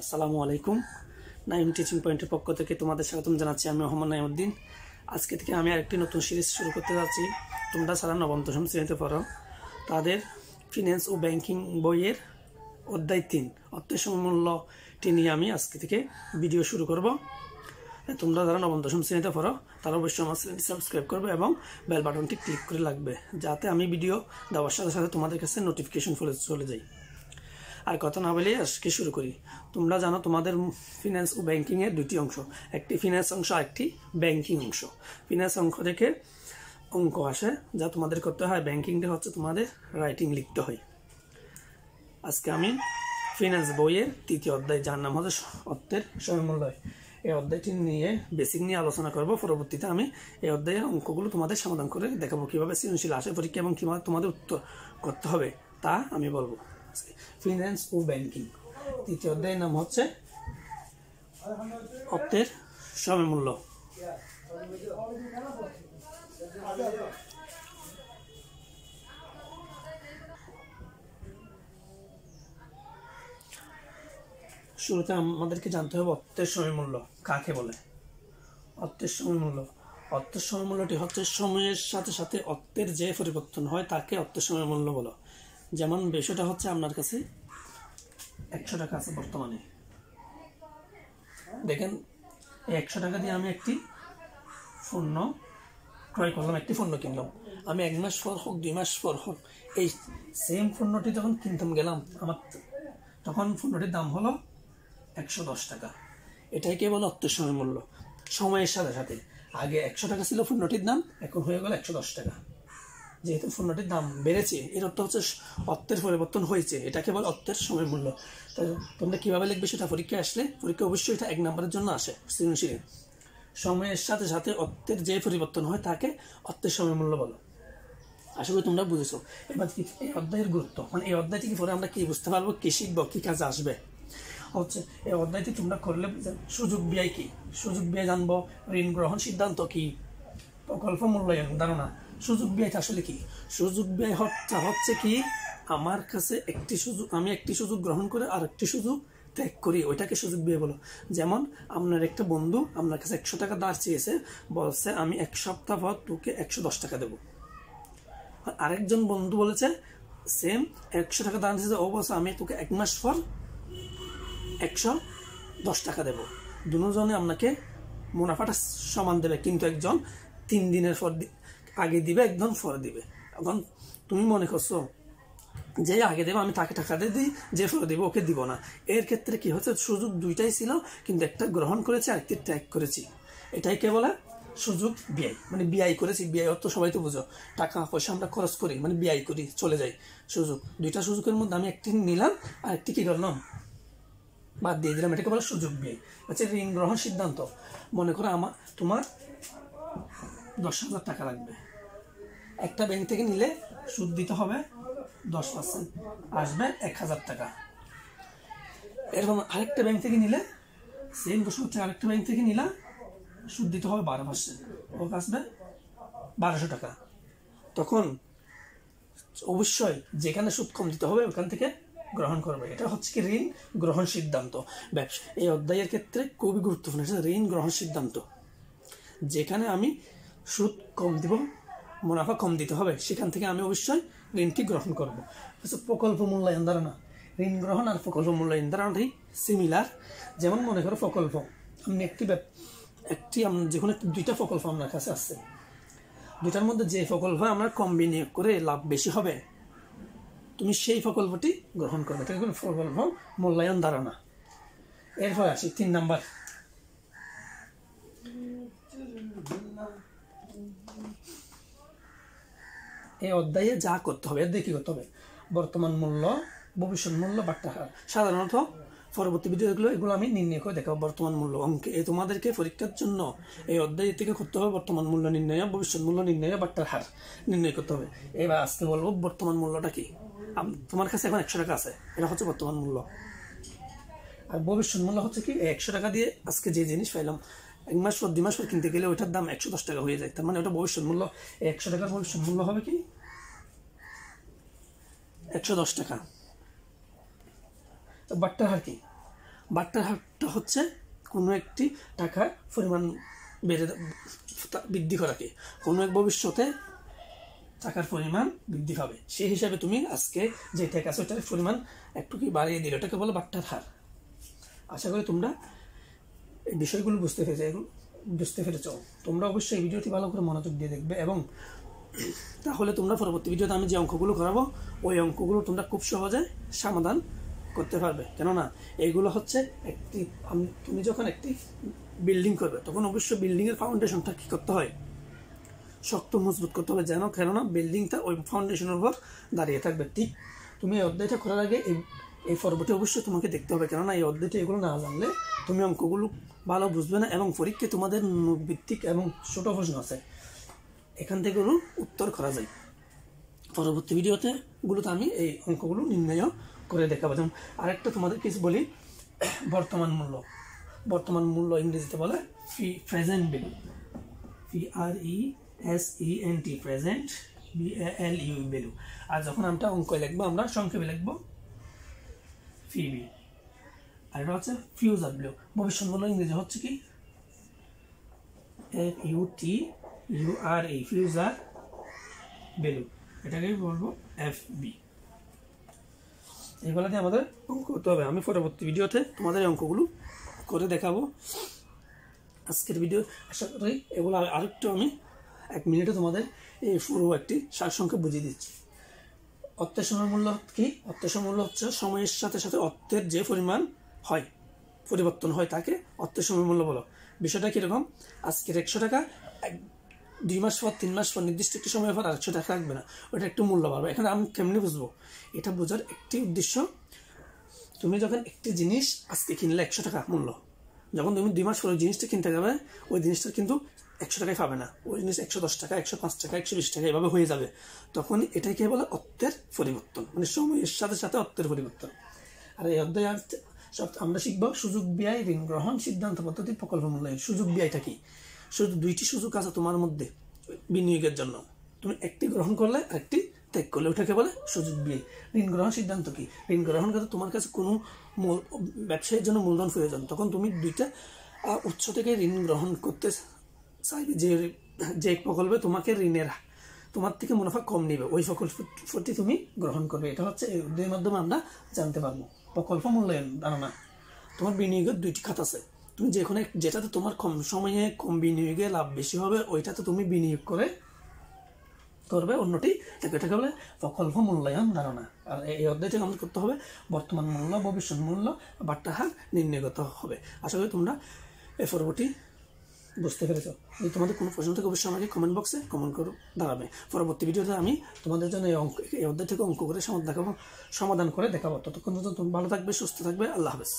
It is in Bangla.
আসসালামু আলাইকুম। নাইম টিচিং পয়েন্টের পক্ষ থেকে তোমাদের স্বাগতম জানাচ্ছি। আমি মোহাম্মদ নাইমউদ্দিন। আজকে থেকে আমি আরেকটি নতুন সিরিজ শুরু করতে যাচ্ছি। তোমরা যারা নবম-দশম শ্রেণীতে পড়ো তাদের ফিন্যান্স ও ব্যাংকিং বইয়ের অধ্যায় 3 অর্থের সমমূল্যটি নিয়ে আমি আজকে থেকে ভিডিও শুরু করব। তোমরা যারা নবম-দশম শ্রেণীতে পড়ো তারা অবশ্যই আমার চ্যানেলটি সাবস্ক্রাইব করবে এবং বেল বাটনটি ক্লিক করে রাখবে, যাতে আমি ভিডিও দেওয়ার সাথে সাথে তোমাদের কাছে নোটিফিকেশন চলে যায়। আর কথা না বলে আজকে শুরু করি। তোমরা জানো তোমাদের ফিন্যান্স ও ব্যাংকিংয়ের দুটি অংশ, একটি ফিন্যান্স অংশ আর একটি ব্যাংকিং অংশ। ফিন্যান্স অংশ থেকে অঙ্ক আসে যা তোমাদের করতে হয়, ব্যাংকিংটা হচ্ছে তোমাদের রাইটিং লিখতে হয়। আজকে আমি ফিন্যান্স বইয়ের 3য় অধ্যায়, যার নাম হচ্ছে অর্থের সমমূল্য, এই অধ্যায়টি নিয়ে বেসিক নিয়ে আলোচনা করব। পরবর্তীতে আমি এই অধ্যায়ের অঙ্কগুলো তোমাদের সমাধান করে দেখাবো, কীভাবে সৃজনশীল আসে পরীক্ষা এবং কীভাবে তোমাদের উত্তর করতে হবে তা আমি বলবো। ফিন্যান্স ও ব্যাংকিং 3য় অধ্যায়ের নাম হচ্ছে অর্থের সমমূল্য। শুরুতে আমাদেরকে জানতে হবে অর্থের সমমূল্য কাকে বলে। অর্থের সমমূল্য, অর্থের সমমূল্যটি হচ্ছে সময়ের সাথে সাথে অর্থের যে পরিবর্তন হয় তাকে অর্থের সমমূল্য বলো। যেমন বিষয়টা হচ্ছে আপনার কাছে 100 টাকা আছে বর্তমানে, দেখেন এই 100 টাকা দিয়ে আমি একটি পণ্য ক্রয় করলাম, একটি পণ্য কিনলাম। আমি 1 মাস পর হোক 2 মাস পর হোক এই সেম পণ্যটি যখন কিনতাম গেলাম, আমার তখন পণ্যটির দাম হলো 110 টাকা। এটাই কেবল অর্থের সমমূল্য। সময়ের সাথে সাথে আগে 100 টাকা ছিল পণ্যটির দাম, এখন হয়ে গেল 110 টাকা। যেহেতু পণ্যটির দাম বেড়েছে, এর অর্থ হচ্ছে অর্থের পরিবর্তন হয়েছে, এটা কেবল অর্থের সমমূল্য। তাই তোমরা কীভাবে লিখবে সেটা পরীক্ষায় আসলে, পরীক্ষা অবশ্যই এটা 1 নম্বরের জন্য আসে সৃজনশীল। সময়ের সাথে সাথে অর্থের যে পরিবর্তন হয় তাকে অর্থের সমমূল্য বলো। আশা করি তোমরা বুঝেছো। এবার এই অধ্যায়ের গুরুত্ব, মানে এই অধ্যায় থেকে পরে আমরা কি বুঝতে পারবো, কি শিখবো, কি কাজে আসবে হচ্ছে এই অধ্যায়টি তোমরা করলে সুযোগ ব্যয় কি, সুযোগ ব্যয় জানবো, ঋণ গ্রহণ সিদ্ধান্ত কি, প্রকল্প মূল্যায়ন ধারণা। সুযোগ ব্যয় আসলে কি? সুযোগ ব্যয় হচ্ছে কি, আমার কাছে একটি সুযোগ, আমি একটি সুযোগ গ্রহণ করে আর একটি সুযোগ ত্যাগ করি, ওইটাকে সুযোগ ব্যয় বলো। যেমন আপনার একটা বন্ধু আপনার কাছে 100 টাকা ধার চেয়েছে, বলছে আমি 1 সপ্তাহ পর তোকে 110 টাকা দেবো। আর আরেকজন বন্ধু বলেছে সেম 100 টাকা ধার চেয়েছে, ও বলছে আমি তোকে 1 মাস পর 110 টাকা দেবো। দুজনে আপনাকে মুনাফাটা সমান দেবে, কিন্তু একজন 3 দিনের পর আগে দিবে, একজন পরে দিবে। এখন তুমি মনে করছো যে আগে দেবো আমি তাকে টাকা দিয়ে দিই, যে পরে দেবো ওকে দিব না। এর ক্ষেত্রে কি হচ্ছে, সুযোগ দুইটাই ছিল, কিন্তু একটা গ্রহণ করেছি আর একটি ত্যাগ করেছি। এটাই কে বলে সুযোগ ব্যয়, মানে ব্যয় করেছি। ব্যয় অর্থ সবাই তো বুঝো, টাকা পয়সা আমরা খরচ করি, মানে ব্যয় করি, চলে যাই। সুযোগ, দুইটা সুযোগের মধ্যে আমি একটি নিলাম আর একটি কি করলাম, বাদ দিয়ে দিলাম, এটাকে বলে সুযোগ ব্যয়। আচ্ছা, ঋণ গ্রহণ সিদ্ধান্ত। মনে করো তোমার 10,000 টাকা লাগবে, একটা ব্যাংক থেকে নিলে সুদ দিতে হবে 10%, আসবে 1,000 টাকা। এরকম আরেকটা ব্যাংক থেকে নিলে সেম 10,000 টাকা, আরেকটা ব্যাংক থেকে নিলে সুদ দিতে হবে 12%, ও আসবে 1200 টাকা। তখন অবশ্যই যেখানে সুদ কম দিতে হবে ওখান থেকে গ্রহণ করবে। এটা হচ্ছে কি ঋণ গ্রহণ সিদ্ধান্ত। ব্যবসা এই অধ্যায়ের ক্ষেত্রে খুবই গুরুত্বপূর্ণ ঋণ গ্রহণ সিদ্ধান্ত। যেখানে আমি সুদ কম দিব, মুনাফা কম দিতে হবে, সেখান থেকে আমি অবশ্যই ঋণটি গ্রহণ করবো। প্রকল্প মূল্যায়ন ধারণা, ঋণ গ্রহণ আর প্রকল্প মূল্যায়ন ধারণাটি সিমিলার। যেমন মনে করো প্রকল্প, আপনি যে কোনো 2টা প্রকল্প আপনার কাছে আসছে, 2টার মধ্যে যে প্রকল্প আমরা কম বিনিয়োগ করে লাভ বেশি হবে, তুমি সেই প্রকল্পটি গ্রহণ করবে। এটা প্রকল্প মূল্যায়ন ধারণা। এরপর আসি 3 নাম্বার, এই অধ্যায়ে যা করতে হবে, এর দিয়ে কি করতে হবে, বর্তমান মূল্য, ভবিষ্যৎ মূল্য, বাট্টার হার। সাধারণত পরবর্তী ভিডিওগুলো এগুলো আমি নির্ণয় করে দেখাবো। বর্তমান মূল্য অঙ্কে তোমাদেরকে পরীক্ষার জন্য এই অধ্যায় থেকে করতে হবে বর্তমান মূল্য নির্ণয়, ভবিষ্যৎ মূল্য নির্ণয়, বাট্টার হার নির্ণয় করতে হবে। এবার আজকে বলবো বর্তমান মূল্যটা কি। তোমার কাছে এখন 100 টাকা আছে, এটা হচ্ছে বর্তমান মূল্য। আর ভবিষ্যৎ মূল্য হচ্ছে কি, 100 টাকা দিয়ে আজকে যে জিনিস পাইলাম, 1 মাস পর 2 মাস পর কিনতে গেলে ওইটার দাম 110 টাকা হয়ে যায়, তার মানে ওটা ভবিষ্যৎ মূল্য। 100 টাকার ভবিষ্যৎ মূল্য হবে কি 110 টাকা। বাট্টার হার কি, বাট্টার হারটা হচ্ছে কোনো একটি টাকার পরিমাণ বৃদ্ধি করাকে, কোনো এক ভবিষ্যতে টাকার পরিমাণ বৃদ্ধি পাবে, সেই হিসাবে তুমি আজকে যে টাকা আছে ওটার পরিমাণ একটু কি বাড়িয়ে দিলে, ওটাকে বলো বাট্টার হার। আশা করি তোমরা এই বিষয়গুলো বুঝতে পেরেছ। তোমরা অবশ্যই এই ভিডিওটি ভালো করে মনোযোগ দিয়ে দেখবে, এবং তাহলে তোমরা পরবর্তী ভিডিওতে আমি যে অঙ্কগুলো করাবো ওই অঙ্কগুলো তোমরা খুব সহজে সমাধান করতে পারবে। কেননা এইগুলো হচ্ছে তুমি যখন একটি বিল্ডিং করবে তখন অবশ্যই বিল্ডিংয়ের ফাউন্ডেশনটা কী করতে হয়, শক্ত মজবুত করতে হবে, কেননা বিল্ডিংটা ওই ফাউন্ডেশনের উপর দাঁড়িয়ে থাকবে। ঠিক তুমি এই অধ্যায়টা করার আগে এই পর্বটি অবশ্যই তোমাকে দেখতে হবে, কেননা এই অধ্যায়টা এগুলো না জানলে তুমি অঙ্কগুলো ভালো বুঝবে না, এবং পরীক্ষায় তোমাদের নোট ভিত্তিক এবং ছোট প্রশ্ন আছে, এখান থেকে উত্তর করা যায়। পরবর্তী গুলোতে আমি এই অঙ্কগুলো নির্ণয় করে দেখাবো। যেমন আরেকটা তোমাদের কিছু বলি, বর্তমান মূল্য ইংরেজিতে বলে present value, PRESENT, present, VALU value. আর যখন আমরা অঙ্ক লিখবো আমরা সংক্ষেপে লিখবো PB। আর এটা হচ্ছে ফিউচার ভ্যালু, ভবিষ্যৎ মূল্য ইংরেজি হচ্ছে কি FUTURE, ফিউচার ভ্যালু, এটাকে বলবো FB। এইগুলো দিয়ে আমাদের অঙ্ক করতে হবে। আমি পরবর্তী ভিডিওতে তোমাদের এই অঙ্কগুলো করে দেখাবো। আজকের ভিডিও আশা করি এগুলো আরেকটু আমি 1 মিনিটে তোমাদের এই পুরো একটি সারসংক্ষেপ বুঝিয়ে দিচ্ছি। অর্থের সময় মূল্য কি? অর্থের সময় মূল্য হচ্ছে সময়ের সাথে সাথে অর্থের যে পরিমাণ হয়, পরিবর্তন হয়, তাকে অর্থের সময় মূল্য বলো। বিষয়টা কীরকম, আজকের 100 টাকা 2 মাস পর 3 মাস পর নির্দিষ্ট একটি সময় পর 100 টাকা রাখবে না, ওটা একটু মূল্য বাড়বে। এখানে আমি কেমনি বুঝবো, এটা বোঝার একটি উদ্দেশ্য, তুমি যখন একটি জিনিস আজকে কিনলে 100 টাকা মূল্য, যখন তুমি 2 মাস পরে জিনিসটা কিনতে যাবে ওই জিনিসটা কিন্তু 100 টাকায় পাবে না, ওই জিনিস 110 টাকা, 105 টাকা, 120 টাকা এভাবে হয়ে যাবে। তখন এটাকে বলে অর্থের পরিবর্তন, মানে সময়ের সাথে সাথে অর্থের পরিবর্তন। আর এই অধ্যায় সব আমরা শিখবো সুযোগ ব্যয়, ঋণ গ্রহণ, সিদ্ধান্ত পদ্ধতি, প্রকল্প মূল্যায়ন। সুযোগ ব্যয়টা কি? শুধু 2টি সুযোগ আছে তোমার মধ্যে বিনিয়োগের জন্য, তুমি একটি গ্রহণ করলে আরেকটি ত্যাগ করলে, ওটাকে বলে সুযোগ ব্যয়। ঋণ গ্রহণ সিদ্ধান্ত কি? ঋণ গ্রহণ করতে তোমার কাছে কোনো ব্যবসায়ের জন্য মূলধন প্রয়োজন, তখন তুমি 2টা উৎস থেকে ঋণ গ্রহণ করতে চাইবে, যে প্রকল্পে তোমার থেকে মুনাফা কম নেবে ওই প্রকল্পটি তুমি গ্রহণ করবে। এটা হচ্ছে এই অধ্যায়ের মাধ্যমে আমরা জানতে পারবো। প্রকল্প মূল্যায়ন ধারণা, তোমার বিনিয়োগের 2টি খাত আছে, তুমি যেটাতে তোমার কম সময়ে কম বিনিয়োগে লাভ বেশি হবে ওইটাতে তুমি বিনিয়োগ করবে, অন্যটি এটাকে বলে প্রকল্প মূল্যায়ন ধারণা। আর এই অধ্যায় থেকে আমাদের করতে হবে বর্তমান মূল্য, ভবিষ্যৎ মূল্য, বাট্টার হার নির্ণয় করতে হবে। আশা করি তোমরা এই পর্বটি বুঝতে পেরেছো। যদি তোমাদের কোনো প্রশ্ন থেকে অবশ্যই আমাকে কমেন্ট বক্সে কমেন্ট করে দাঁড়াবে। পরবর্তী ভিডিওতে আমি তোমাদের জন্য এই অধ্যায় থেকে অঙ্ক করে সমাধান করে দেখাবো। ততক্ষণ পর্যন্ত তুমি ভালো থাকবে, সুস্থ থাকবে। আল্লাহ হাফেজ।